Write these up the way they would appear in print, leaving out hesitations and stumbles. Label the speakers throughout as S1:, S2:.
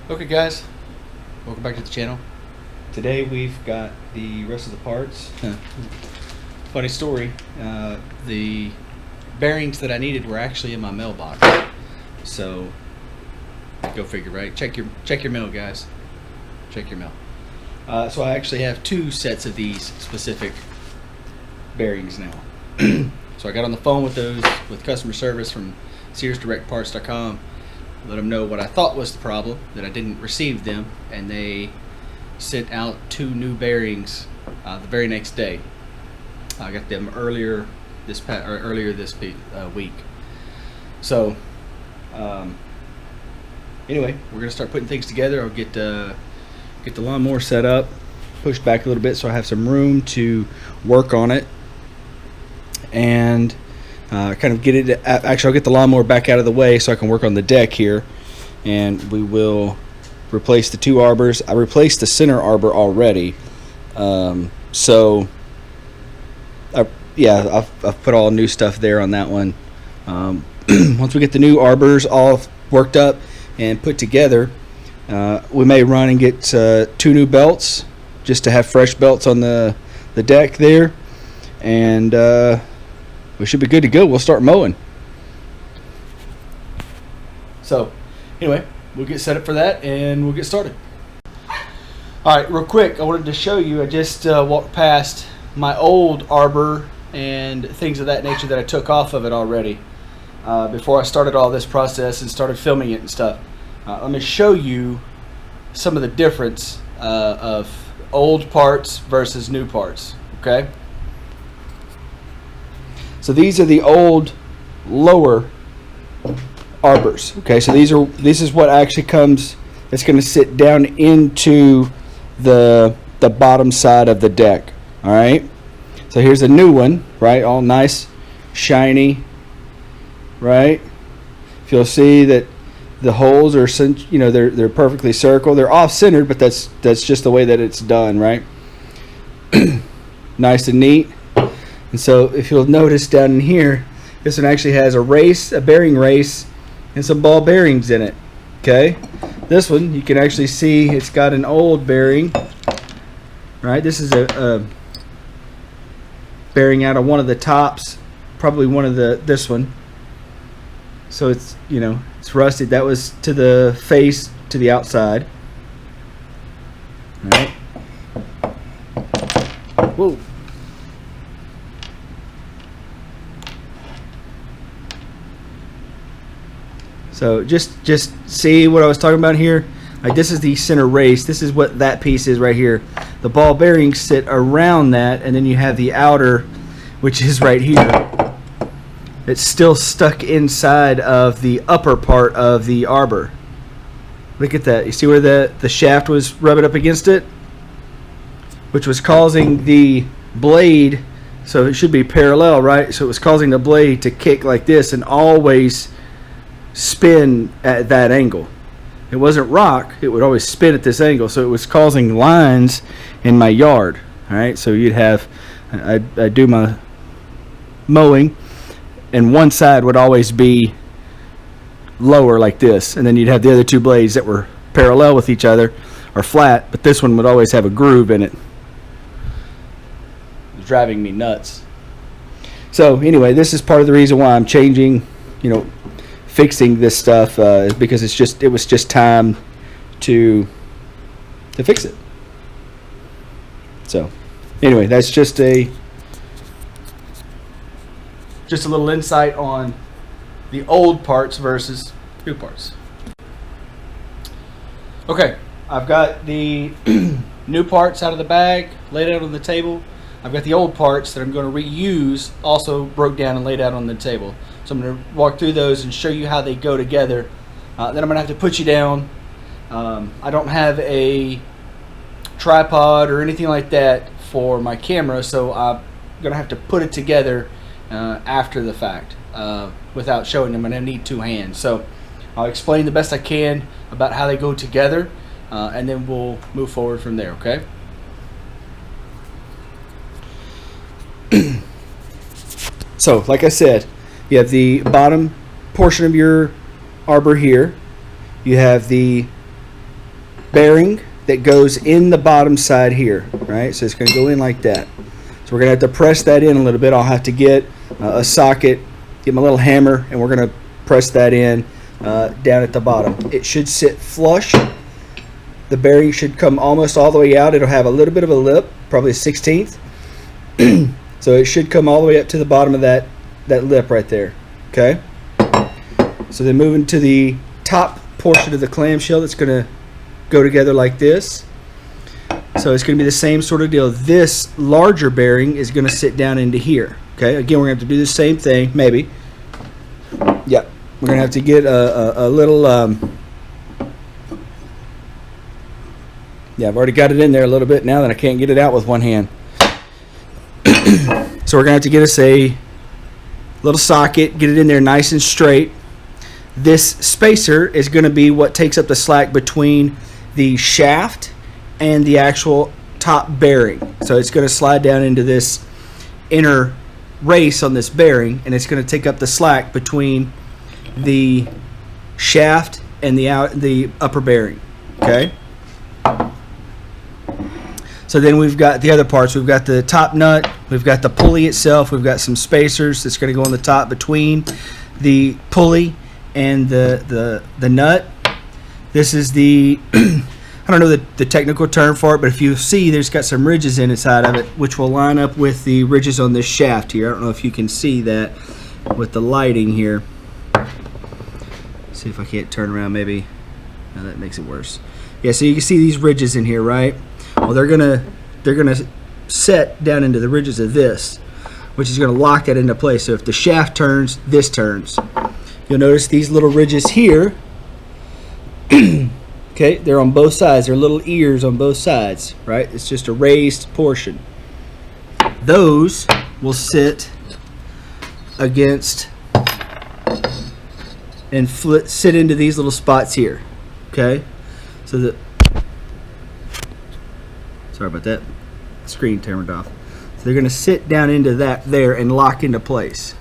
S1: Okay guys, welcome back to the channel. Today we've got the rest of the parts. Funny story, the bearings that I needed were actually in my mailbox. So, go figure, right? Check your mail, guys. Check your mail. So I actually have two sets of these specific bearings now. So I got on the phone with customer service from SearsDirectParts.com. Let them know what I thought was the problem, that I didn't receive them, and they sent out two new bearings the very next day. I got them earlier this week. So anyway, we're gonna start putting things together. I'll get the lawnmower set up, pushed back a little bit so I have some room to work on it, and kind of get it. Actually, I'll get the lawnmower back out of the way so I can work on the deck here, and we will replace the two arbors. I replaced the center arbor already, so I've put all new stuff there on that one. Once we get the new arbors all worked up and put together, we may run and get two new belts just to have fresh belts on the deck there, and we should be good to go. We'll start mowing. So anyway, we'll get set up for that and we'll get started. Alright, real quick, I wanted to show you, I just walked past my old arbor and things of that nature that I took off of it already before I started all this process and started filming it and stuff. Let me show you some of the difference of old parts versus new parts. Okay, so these are the old lower arbors. Okay, so this is what actually comes. It's going to sit down into the bottom side of the deck. All right, so here's a new one, right? All nice, shiny, right? If you'll see that the holes are, they're perfectly circle. They're off centered, but that's just the way that it's done, right? Nice and neat. And so if you'll notice down in here, this one actually has a bearing race, and some ball bearings in it. Okay, this one you can actually see it's got an old bearing, right? This is a bearing out of one of the tops, probably one of this one. So it's it's rusted. That was to the face, to the outside. All right. Whoa. So just see what I was talking about here. Like, this is the center race. This is what that piece is right here. The ball bearings sit around that, and then you have the outer, which is right here. It's still stuck inside of the upper part of the arbor. Look at that. You see where the shaft was rubbing up against it? Which was causing the blade, so it should be parallel, right? So it was causing the blade to kick like this and always spin at that angle. It wasn't rock, it would always spin at this angle, so it was causing lines in my yard. All right, so you'd have, I do my mowing, and one side would always be lower like this, and then you'd have the other two blades that were parallel with each other or flat, but this one would always have a groove in it. It was driving me nuts. So anyway, this is part of the reason why I'm changing, fixing this stuff, is because it was just time to fix it. So anyway, that's just a little insight on the old parts versus new parts. Okay, I've got the new parts out of the bag, laid out on the table. I've got the old parts that I'm going to reuse, also broke down and laid out on the table. So I'm going to walk through those and show you how they go together. Then I'm going to have to put you down. I don't have a tripod or anything like that for my camera, so I'm going to have to put it together after the fact without showing them. I'm going to need two hands. So I'll explain the best I can about how they go together, and then we'll move forward from there, okay? So, like I said, you have the bottom portion of your arbor here. You have the bearing that goes in the bottom side here, right? So it's going to go in like that. So we're going to have to press that in a little bit. I'll have to get a socket, get my little hammer, and we're going to press that in down at the bottom. It should sit flush. The bearing should come almost all the way out. It'll have a little bit of a lip, probably a 1/16. So it should come all the way up to the bottom of that lip right there. Okay. So then moving to the top portion of the clamshell, that's going to go together like this. So it's going to be the same sort of deal. This larger bearing is going to sit down into here. Okay. Again, we're going to have to do the same thing. Maybe. Yep. We're going to have to get a little. Yeah, I've already got it in there a little bit now that I can't get it out with one hand. So we're going to have to get us a little socket, get it in there nice and straight. This spacer is going to be what takes up the slack between the shaft and the actual top bearing. So it's going to slide down into this inner race on this bearing, and it's going to take up the slack between the shaft and the upper bearing. Okay. So then we've got the other parts. We've got the top nut, we've got the pulley itself, we've got some spacers that's going to go on the top between the pulley and the nut. This is the I don't know the technical term for it, but if you see, there's got some ridges inside of it, which will line up with the ridges on this shaft here. I don't know if you can see that with the lighting here. See if I can't turn around, maybe. No, that makes it worse. Yeah, so you can see these ridges in here, right? Well, they're gonna set down into the ridges of this, which is gonna lock that into place. So if the shaft turns, this turns. You'll notice these little ridges here. Okay, they're on both sides. They're little ears on both sides, right? It's just a raised portion. Those will sit against and sit into these little spots here. Okay, so that. Sorry about that. Screen turned off. So they're going to sit down into that there and lock into place.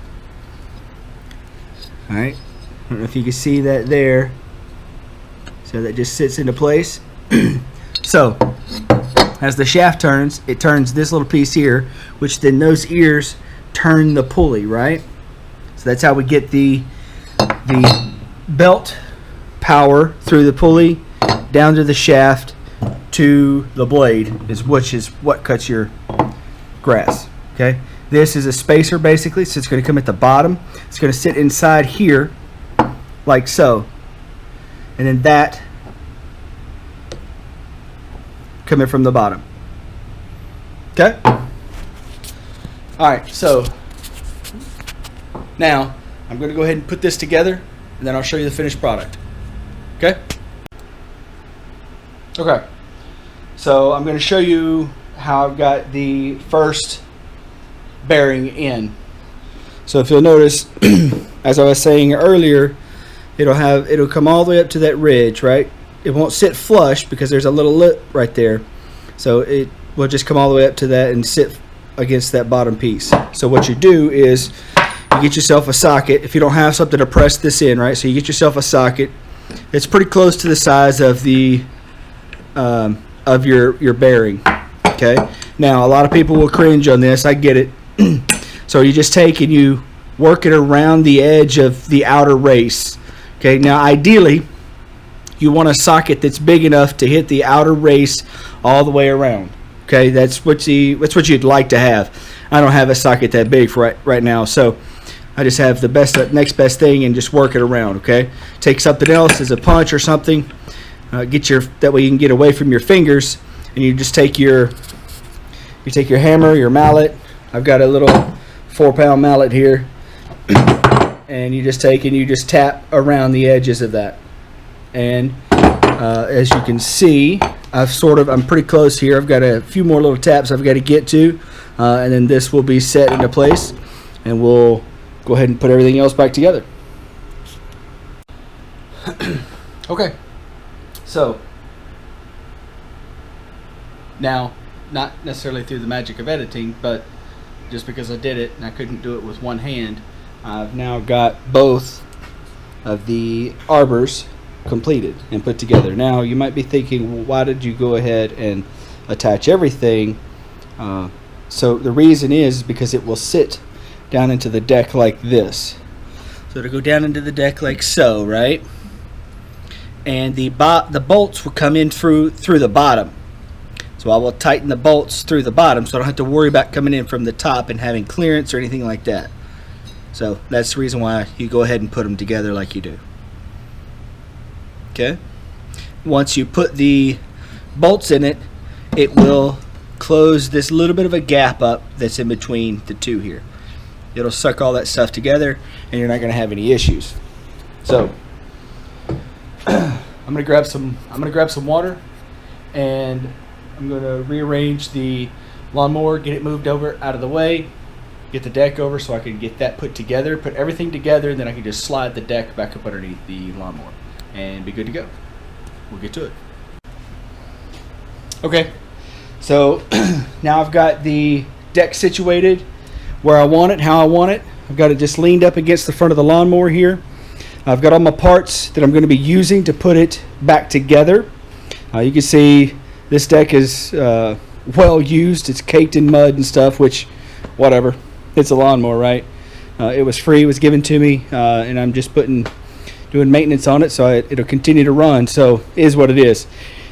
S1: All right. I don't know if you can see that there. So that just sits into place. So as the shaft turns, it turns this little piece here, which then those ears turn the pulley, right? So that's how we get the belt power through the pulley down to the shaft to the blade, which is what cuts your grass. Okay, this is a spacer basically, so it's going to come at the bottom. It's going to sit inside here like so, and then that coming from the bottom. Okay. All right, so now I'm going to go ahead and put this together, and then I'll show you the finished product. Okay. Okay. So I'm going to show you how I've got the first bearing in. So if you'll notice, as I was saying earlier, it'll come all the way up to that ridge, right? It won't sit flush because there's a little lip right there. So it will just come all the way up to that and sit against that bottom piece. So what you do is you get yourself a socket. If you don't have something to press this in, right? So you get yourself a socket. It's pretty close to the size of the of your bearing. Okay, now a lot of people will cringe on this, I get it. So you just take and you work it around the edge of the outer race. Okay, now ideally you want a socket that's big enough to hit the outer race all the way around. Okay, that's what you'd like to have. I don't have a socket that big for right now, so I just have the next best thing and just work it around. Okay, take something else as a punch or something. That way you can get away from your fingers, and you just take your hammer, your mallet. I've got a little 4-pound mallet here, and you just take and you just tap around the edges of that. And as you can see, I'm pretty close here. I've got a few more little taps I've got to get to, and then this will be set into place, and we'll go ahead and put everything else back together. Okay. So, now, not necessarily through the magic of editing, but just because I did it and I couldn't do it with one hand, I've now got both of the arbors completed and put together. Now you might be thinking, well, why did you go ahead and attach everything? So the reason is because it will sit down into the deck like this. So it'll go down into the deck like so, right? And the bolts will come in through the bottom. So I will tighten the bolts through the bottom so I don't have to worry about coming in from the top and having clearance or anything like that. So that's the reason why you go ahead and put them together like you do. Okay? Once you put the bolts in it, it will close this little bit of a gap up that's in between the two here. It'll suck all that stuff together and you're not going to have any issues. So I'm going to grab some water, and I'm going to rearrange the lawnmower, get it moved over out of the way, get the deck over so I can get that put together, put everything together, and then I can just slide the deck back up underneath the lawnmower and be good to go. We'll get to it. Okay, so now I've got the deck situated where I want it, how I want it. I've got it just leaned up against the front of the lawnmower here. I've got all my parts that I'm going to be using to put it back together. You can see this deck is well used. It's caked in mud and stuff, which, whatever. It's a lawnmower, right? It was free. It was given to me, and I'm just doing maintenance on it, so it'll continue to run. So it is what it is.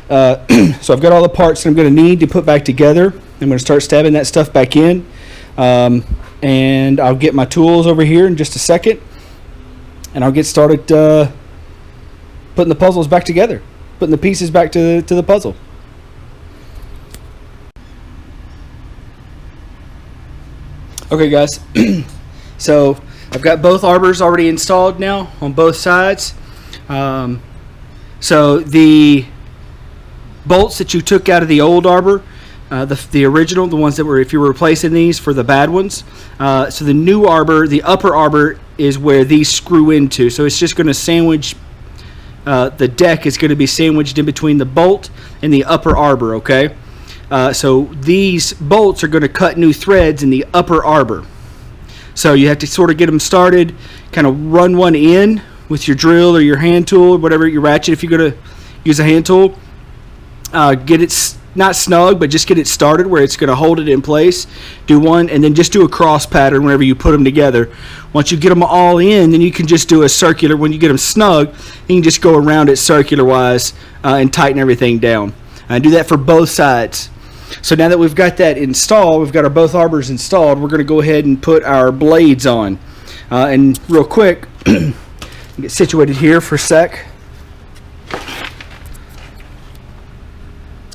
S1: So I've got all the parts that I'm going to need to put back together. I'm going to start stabbing that stuff back in, and I'll get my tools over here in just a second, and I'll get started putting the puzzles back together, putting the pieces back to the puzzle. Okay, guys, so I've got both arbors already installed now on both sides. So the bolts that you took out of the old arbor, the original, the ones that were, if you were replacing these for the bad ones, so the new arbor, the upper arbor is where these screw into. So it's just going to sandwich, the deck is going to be sandwiched in between the bolt and the upper arbor, okay? So these bolts are going to cut new threads in the upper arbor. So you have to sort of get them started, kind of run one in with your drill or your hand tool or whatever, your ratchet if you're going to use a hand tool. Get it not snug, but just get it started where it's going to hold it in place. Do one, and then just do a cross pattern whenever you put them together. Once you get them all in, then you can just do a circular. When you get them snug, you can just go around it circular wise and tighten everything down. Do that for both sides. So now that we've got that installed, we've got our both arbors installed, we're going to go ahead and put our blades on. And real quick, get situated here for a sec.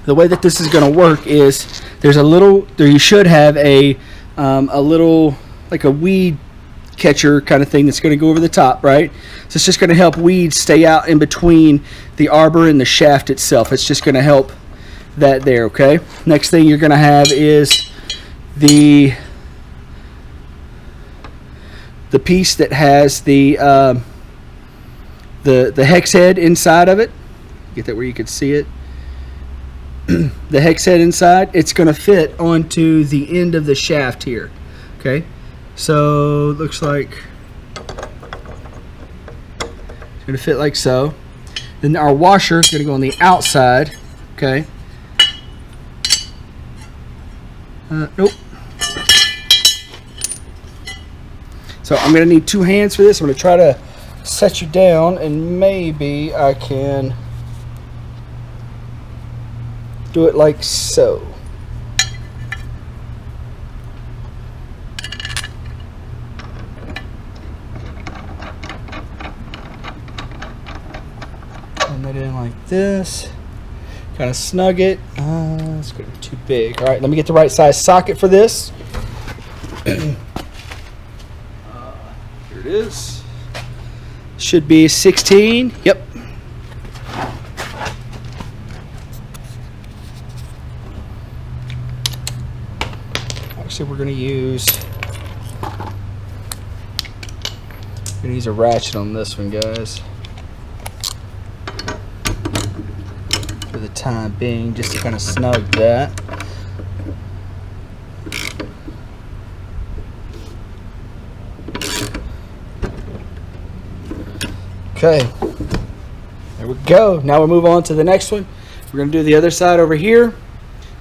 S1: The way that this is going to work is there's a little, you should have a little, like a weed catcher kind of thing that's going to go over the top, right? So it's just going to help weeds stay out in between the arbor and the shaft itself. It's just going to help that there, okay? Next thing you're going to have is the piece that has the hex head inside of it. Get that where you can see it. The hex head inside, it's going to fit onto the end of the shaft here, okay? So it looks like it's going to fit like so. Then our washer is going to go on the outside, okay? Nope. So I'm going to need two hands for this. I'm going to try to set you down, and maybe I can do it like so. Turn that in like this. Kind of snug it. It's going to be too big. All right, let me get the right size socket for this. Here it is. Should be 16. Yep. Actually, we're going to use a ratchet on this one, guys. For the time being, just to kind of snug that. Okay. There we go. Now we'll move on to the next one. We're going to do the other side over here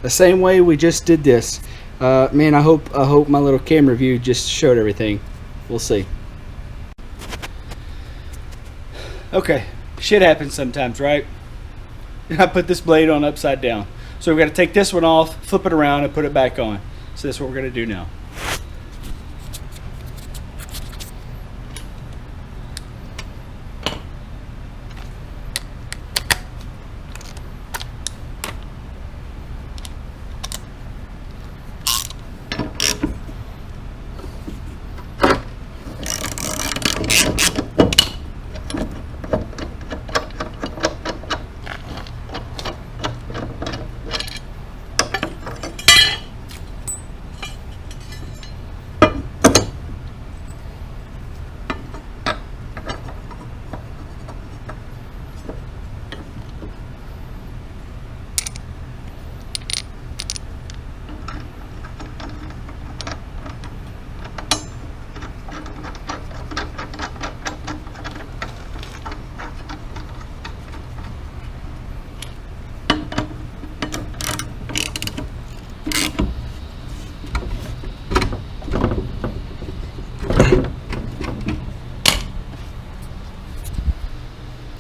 S1: the same way we just did this. Man, I hope my little camera view just showed everything. We'll see. Okay, shit happens sometimes, right? I put this blade on upside down. So we've got to take this one off, flip it around, and put it back on. So that's what we're going to do now.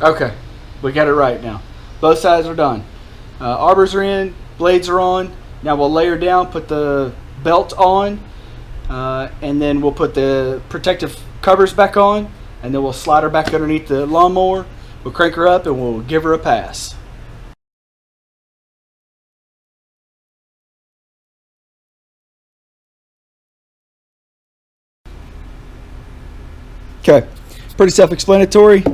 S1: Okay, we got it right now. Both sides are done. Arbors are in, blades are on. Now we'll layer down, put the belt on, and then we'll put the protective covers back on, and then we'll slide her back underneath the lawnmower. We'll crank her up and we'll give her a pass. Okay, pretty self-explanatory.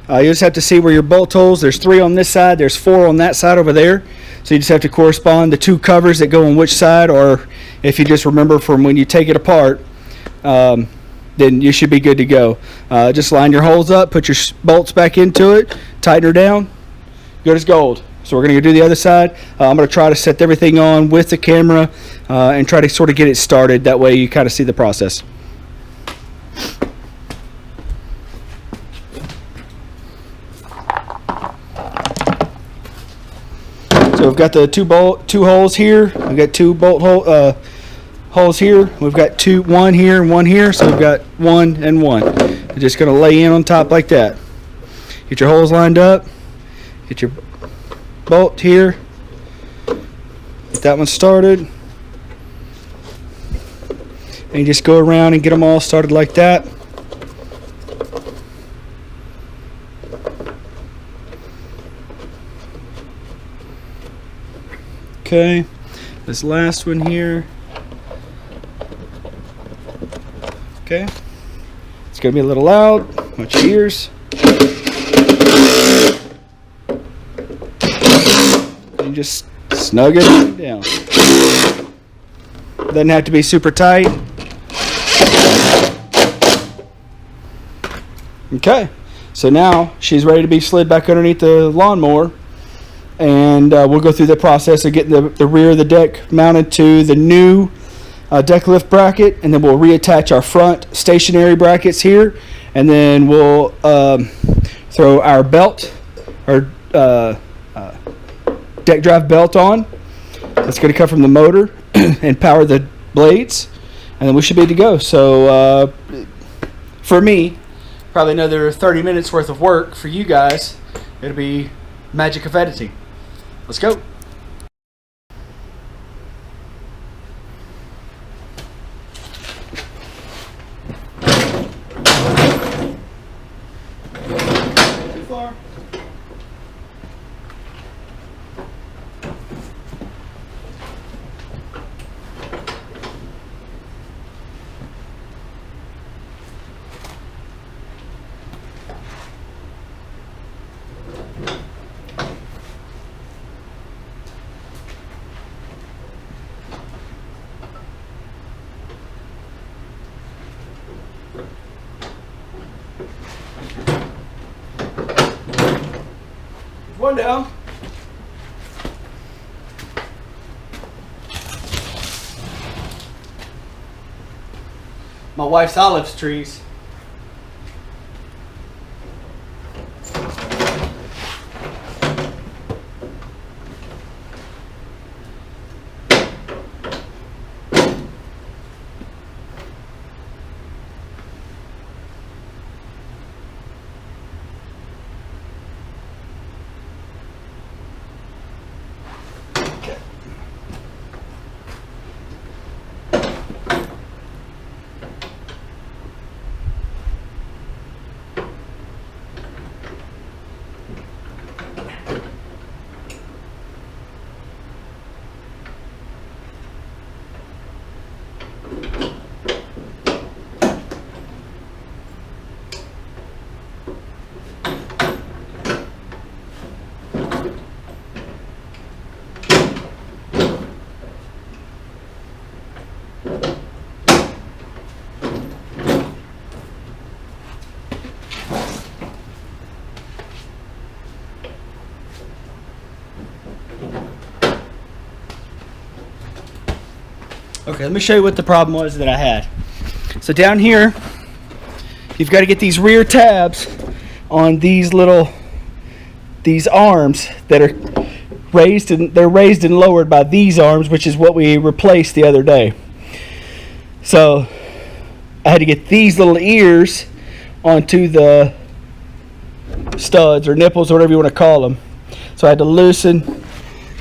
S1: You just have to see where your bolt holes, there's 3 on this side, there's 4 on that side over there. So you just have to correspond the 2 covers that go on which side, or if you just remember from when you take it apart, then you should be good to go. Just line your holes up, put your bolts back into it, tighten her down, good as gold. So we're going to go do the other side. I'm going to try to set everything on with the camera and try to sort of get it started. That way you kind of see the process. So we've got the two holes here. We've got 2 bolt holes here. We've got 1 here and 1 here. So we've got 1 and 1. You're just going to lay in on top like that. Get your holes lined up. Get your bolt here. Get that one started. And you just go around and get them all started like that. Okay, this last one here. Okay, it's gonna be a little loud. Watch your ears. And just snug it down. Doesn't have to be super tight. Okay, so now she's ready to be slid back underneath the lawnmower. And we'll go through the process of getting the rear of the deck mounted to the new deck lift bracket, and then we'll reattach our front stationary brackets here, and then we'll throw our belt, our deck drive belt on. That's going to come from the motor and power the blades, and then we should be to go. So for me, probably another 30 minutes worth of work. For you guys, it'll be magic of editing. Let's go. Too far. One down. My wife's olive trees. Okay, let me show you what the problem was that I had. So down here, you've got to get these rear tabs on these arms that are raised, and they're raised and lowered by these arms, which is what we replaced the other day. So I had to get these little ears onto the studs or nipples or whatever you want to call them. So I had to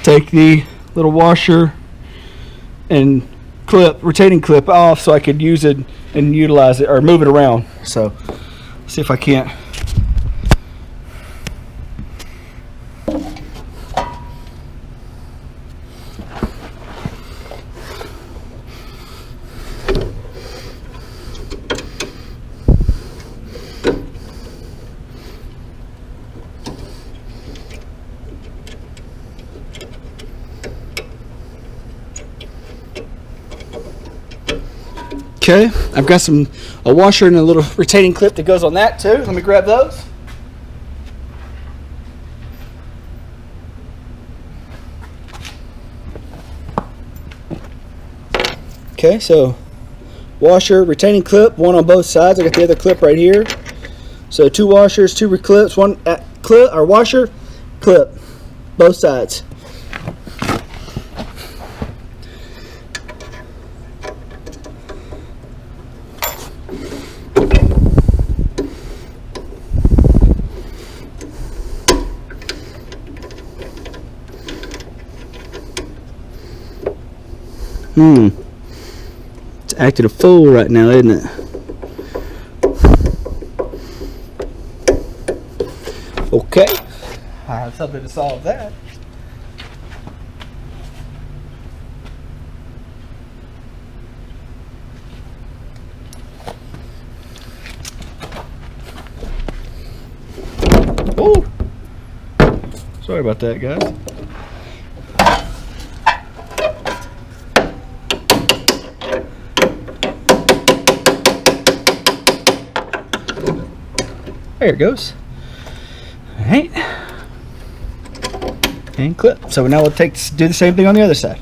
S1: take the little washer and retaining clip off so I could use it and utilize it or move it around. So let's see if I can't. Okay, I've got a washer and a little retaining clip that goes on that too. Let me grab those. Okay, so washer, retaining clip, one on both sides. I got the other clip right here. So 2 washers, 2 clips, one clip or washer, clip, both sides. It's acting a fool right now, isn't it? Okay. I have something to solve that. Oh! Sorry about that, guys. There it goes. All right, and clip. So now we'll do the same thing on the other side.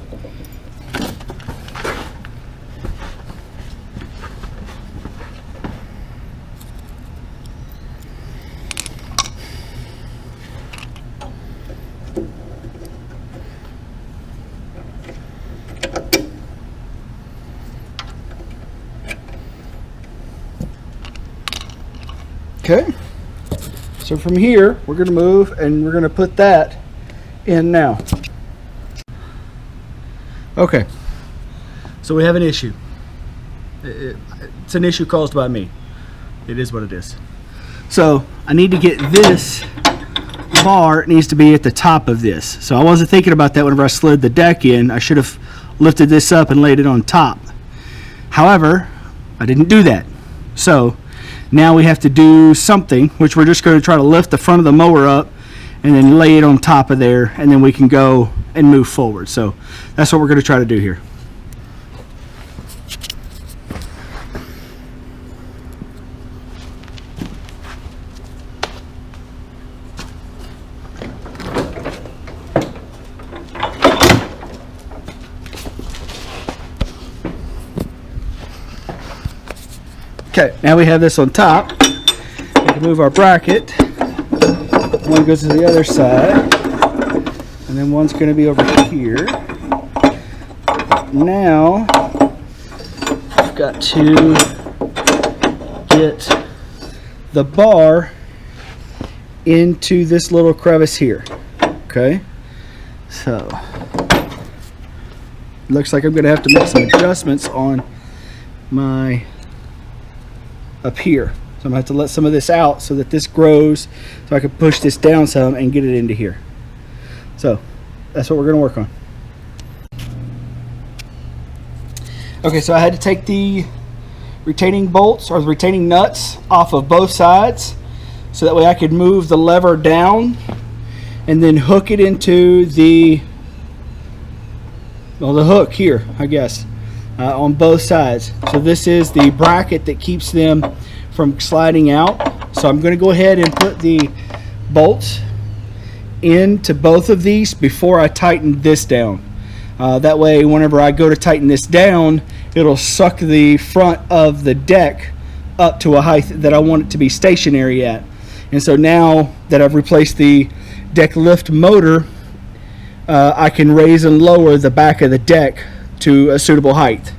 S1: Okay. So from here, we're going to move and we're going to put that in now. Okay. So we have an issue. It's an issue caused by me. It is what it is. So I need to get this bar, it needs to be at the top of this. So I wasn't thinking about that whenever I slid the deck in. I should have lifted this up and laid it on top. However, I didn't do that. So now we have to do something, which we're just going to try to lift the front of the mower up and then lay it on top of there, and then we can go and move forward. So that's what we're going to try to do here. Okay, now we have this on top. We can move our bracket. One goes to the other side, and then one's going to be over here. Now, I've got to get the bar into this little crevice here. Okay, so looks like I'm going to have to make some adjustments on my up here. So I'm going to have to let some of this out so that this grows, so I can push this down some and get it into here. So that's what we're going to work on. Okay, so I had to take the retaining bolts or the retaining nuts off of both sides so that way I could move the lever down and then hook it into the hook here, I guess. On both sides. So this is the bracket that keeps them from sliding out. So I'm going to go ahead and put the bolts into both of these before I tighten this down. That way, whenever I go to tighten this down, it'll suck the front of the deck up to a height that I want it to be stationary at. And so now that I've replaced the deck lift motor, I can raise and lower the back of the deck to a suitable height.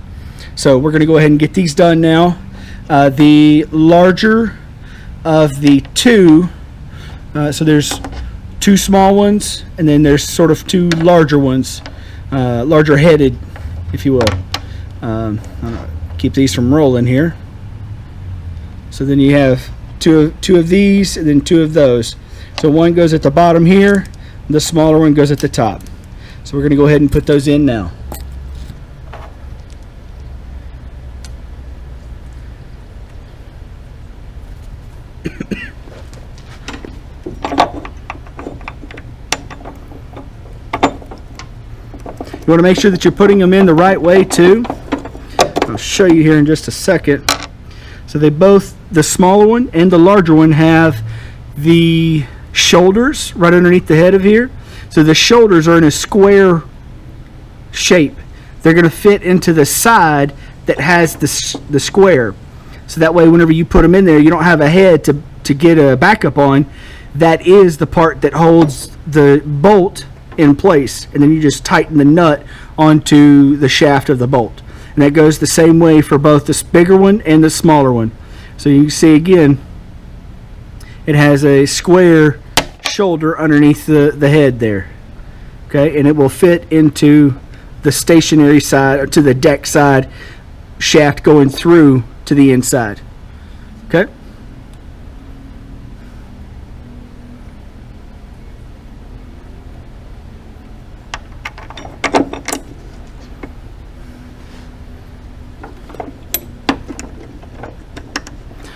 S1: So we're going to go ahead and get these done now. The larger of the two, so there's two small ones, and then there's sort of two larger ones, larger headed, if you will. Keep these from rolling here. So then you have two of these, and then two of those. So one goes at the bottom here, and the smaller one goes at the top. So we're going to go ahead and put those in now. You want to make sure that you're putting them in the right way too. I'll show you here in just a second. So they both, the smaller one and the larger one, have the shoulders right underneath the head of here. So the shoulders are in a square shape. They're going to fit into the side that has the square. So that way whenever you put them in there, you don't have a head to get a backup on. That is the part that holds the bolt in place, and then you just tighten the nut onto the shaft of the bolt. And that goes the same way for both this bigger one and the smaller one. So you can see again, it has a square shoulder underneath the head there. Okay, and it will fit into the stationary side, or to the deck side shaft going through to the inside. Okay.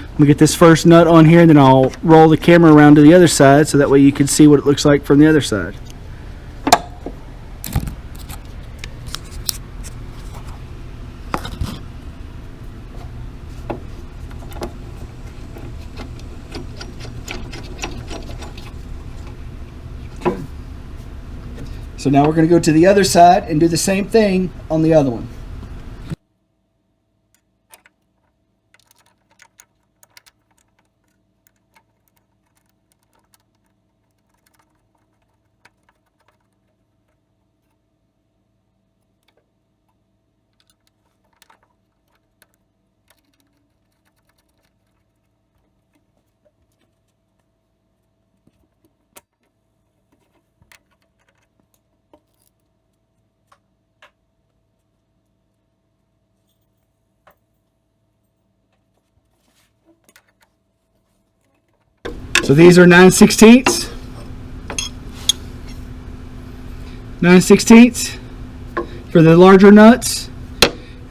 S1: Let me get this first nut on here, and then I'll roll the camera around to the other side so that way you can see what it looks like from the other side. Okay. So now we're going to go to the other side and do the same thing on the other one. So these are 9/16. 9/16 for the larger nuts,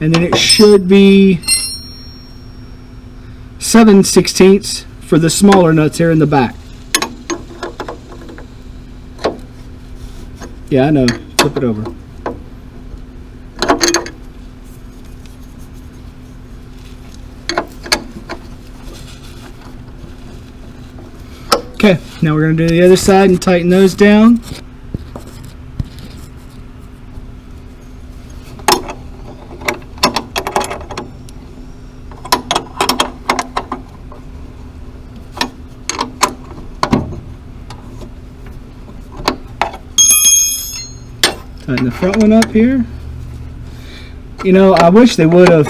S1: and then it should be 7/16 for the smaller nuts here in the back. Yeah, I know. Flip it over. Okay, now we're going to do the other side and tighten those down. Tighten the front one up here. You know, I wish they would have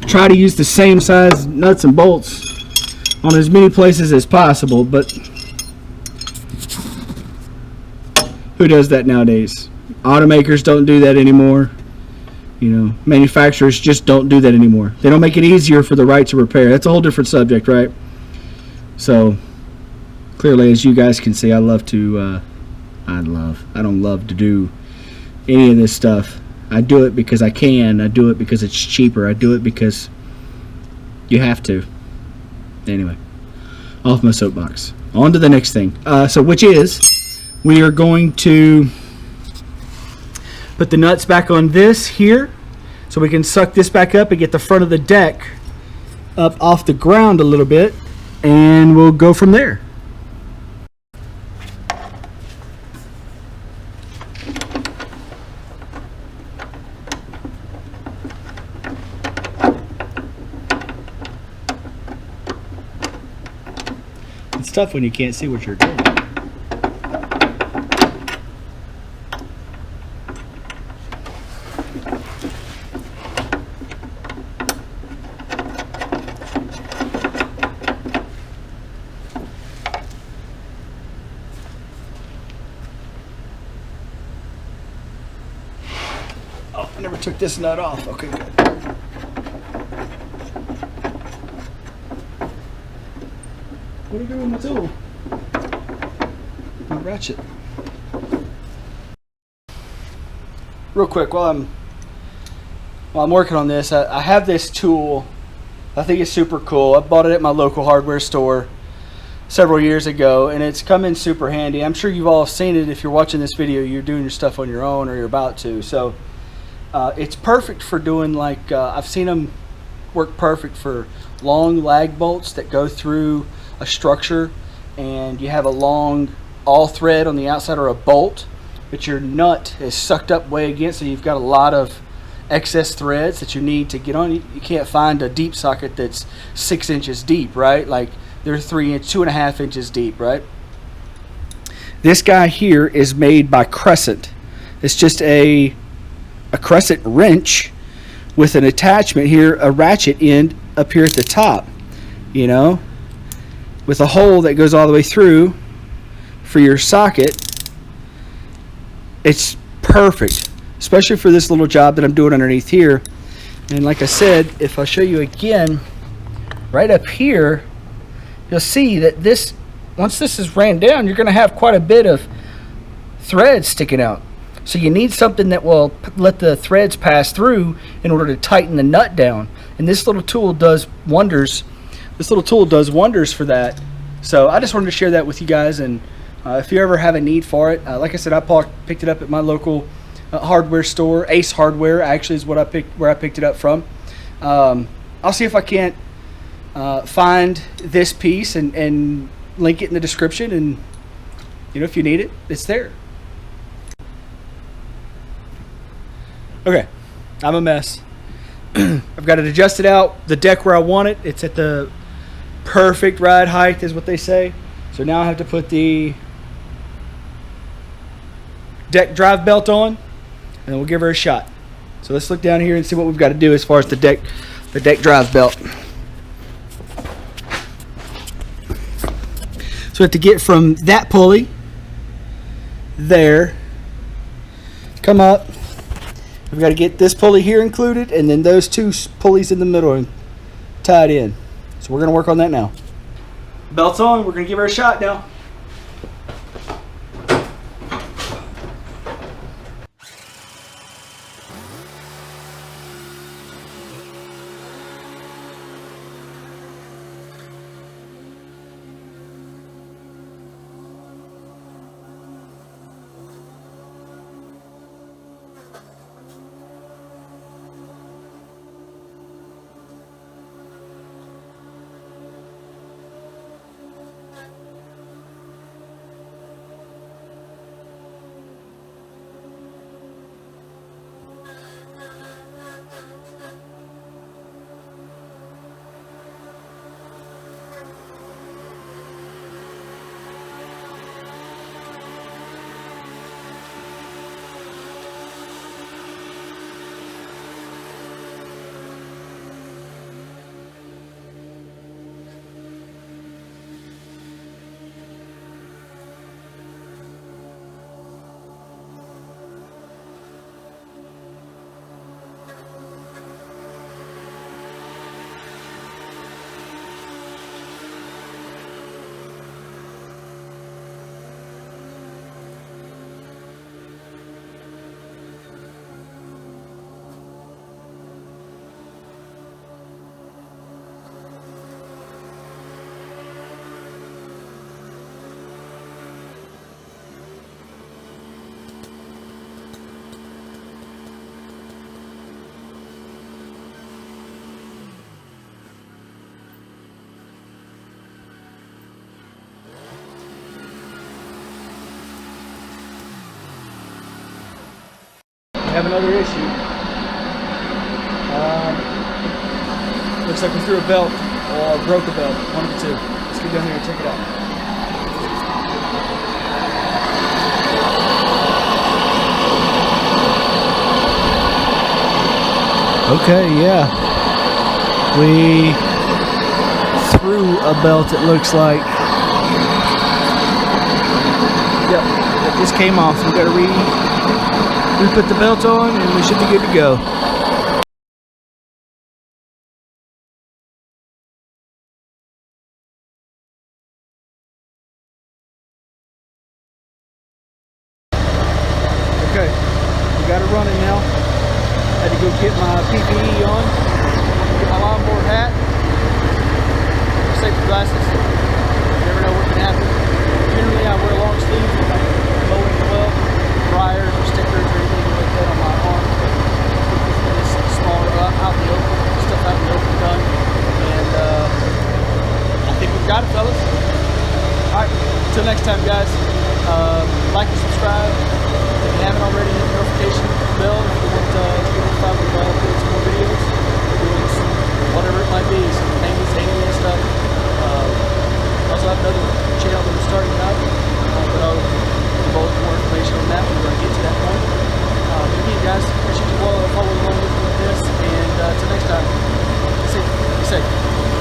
S1: tried to use the same size nuts and bolts on as many places as possible, but who does that nowadays? Automakers don't do that anymore. You know, manufacturers just don't do that anymore. They don't make it easier for the right to repair. That's a whole different subject, right? So clearly, as you guys can see, I don't love to do any of this stuff. I do it because I can. I do it because it's cheaper. I do it because you have to. Anyway, off my soapbox. On to the next thing. So which is, we are going to put the nuts back on this here, so we can suck this back up and get the front of the deck up off the ground a little bit, and we'll go from there. tough when you can't see what you're doing. Oh, I never took this nut off. Okay, good. What are you doing with my tool? My ratchet. Real quick, while I'm working on this, I have this tool. I think it's super cool. I bought it at my local hardware store several years ago, and it's come in super handy. I'm sure you've all seen it. If you're watching this video, you're doing your stuff on your own, or you're about to. So it's perfect for doing, like, I've seen them work perfect for long lag bolts that go through a structure, and you have a long all thread on the outside, or a bolt, but your nut is sucked up way against, so you've got a lot of excess threads that you need to get on. You can't find a deep socket that's 6 inches deep, right? Like, they're 2.5 inches deep, right? This guy here is made by Crescent. It's just a crescent wrench with an attachment here, a ratchet end up here at the top, you know, with a hole that goes all the way through for your socket. It's perfect, especially for this little job that I'm doing underneath here. And like I said, if I show you again, right up here, you'll see that this, once this is ran down, you're going to have quite a bit of thread sticking out. So you need something that will let the threads pass through in order to tighten the nut down. And this little tool does wonders. This little tool does wonders for that. So I just wanted to share that with you guys. And if you ever have a need for it, like I said, I picked it up at my local hardware store. Ace Hardware actually is what where I picked it up from. I'll see if I can't find this piece and link it in the description. And you know, if you need it, it's there. Okay, I'm a mess. I've got it adjusted out, the deck where I want it. It's at the perfect ride height is what they say. So now I have to put the deck drive belt on, and then we'll give her a shot. So let's look down here and see what we've got to do as far as the deck drive belt. So we have to get from that pulley there, come up. We've got to get this pulley here included, and then those two pulleys in the middle and tied in. So we're going to work on that now. Belt's on. We're going to give her a shot now. Have another issue. Looks like we threw a belt or broke a belt. One of the two. Let's get down here and check it out. Okay, yeah. We threw a belt, it looks like. Yep, it just came off. We gotta re-put the belt on and we should be good to go. Okay, we got it running now. Had to go get my PPE on, get my lawnmower hat, safety glasses. You never know what can happen. Generally, I wear long sleeves if I'm mowing the well, briars or stickers or anything like that on my arm. It's smaller out in the open, stuff out in the open done. And I think we've got it, fellas. All right, until next time, guys. Like and subscribe. If you haven't already, hit the notification bell.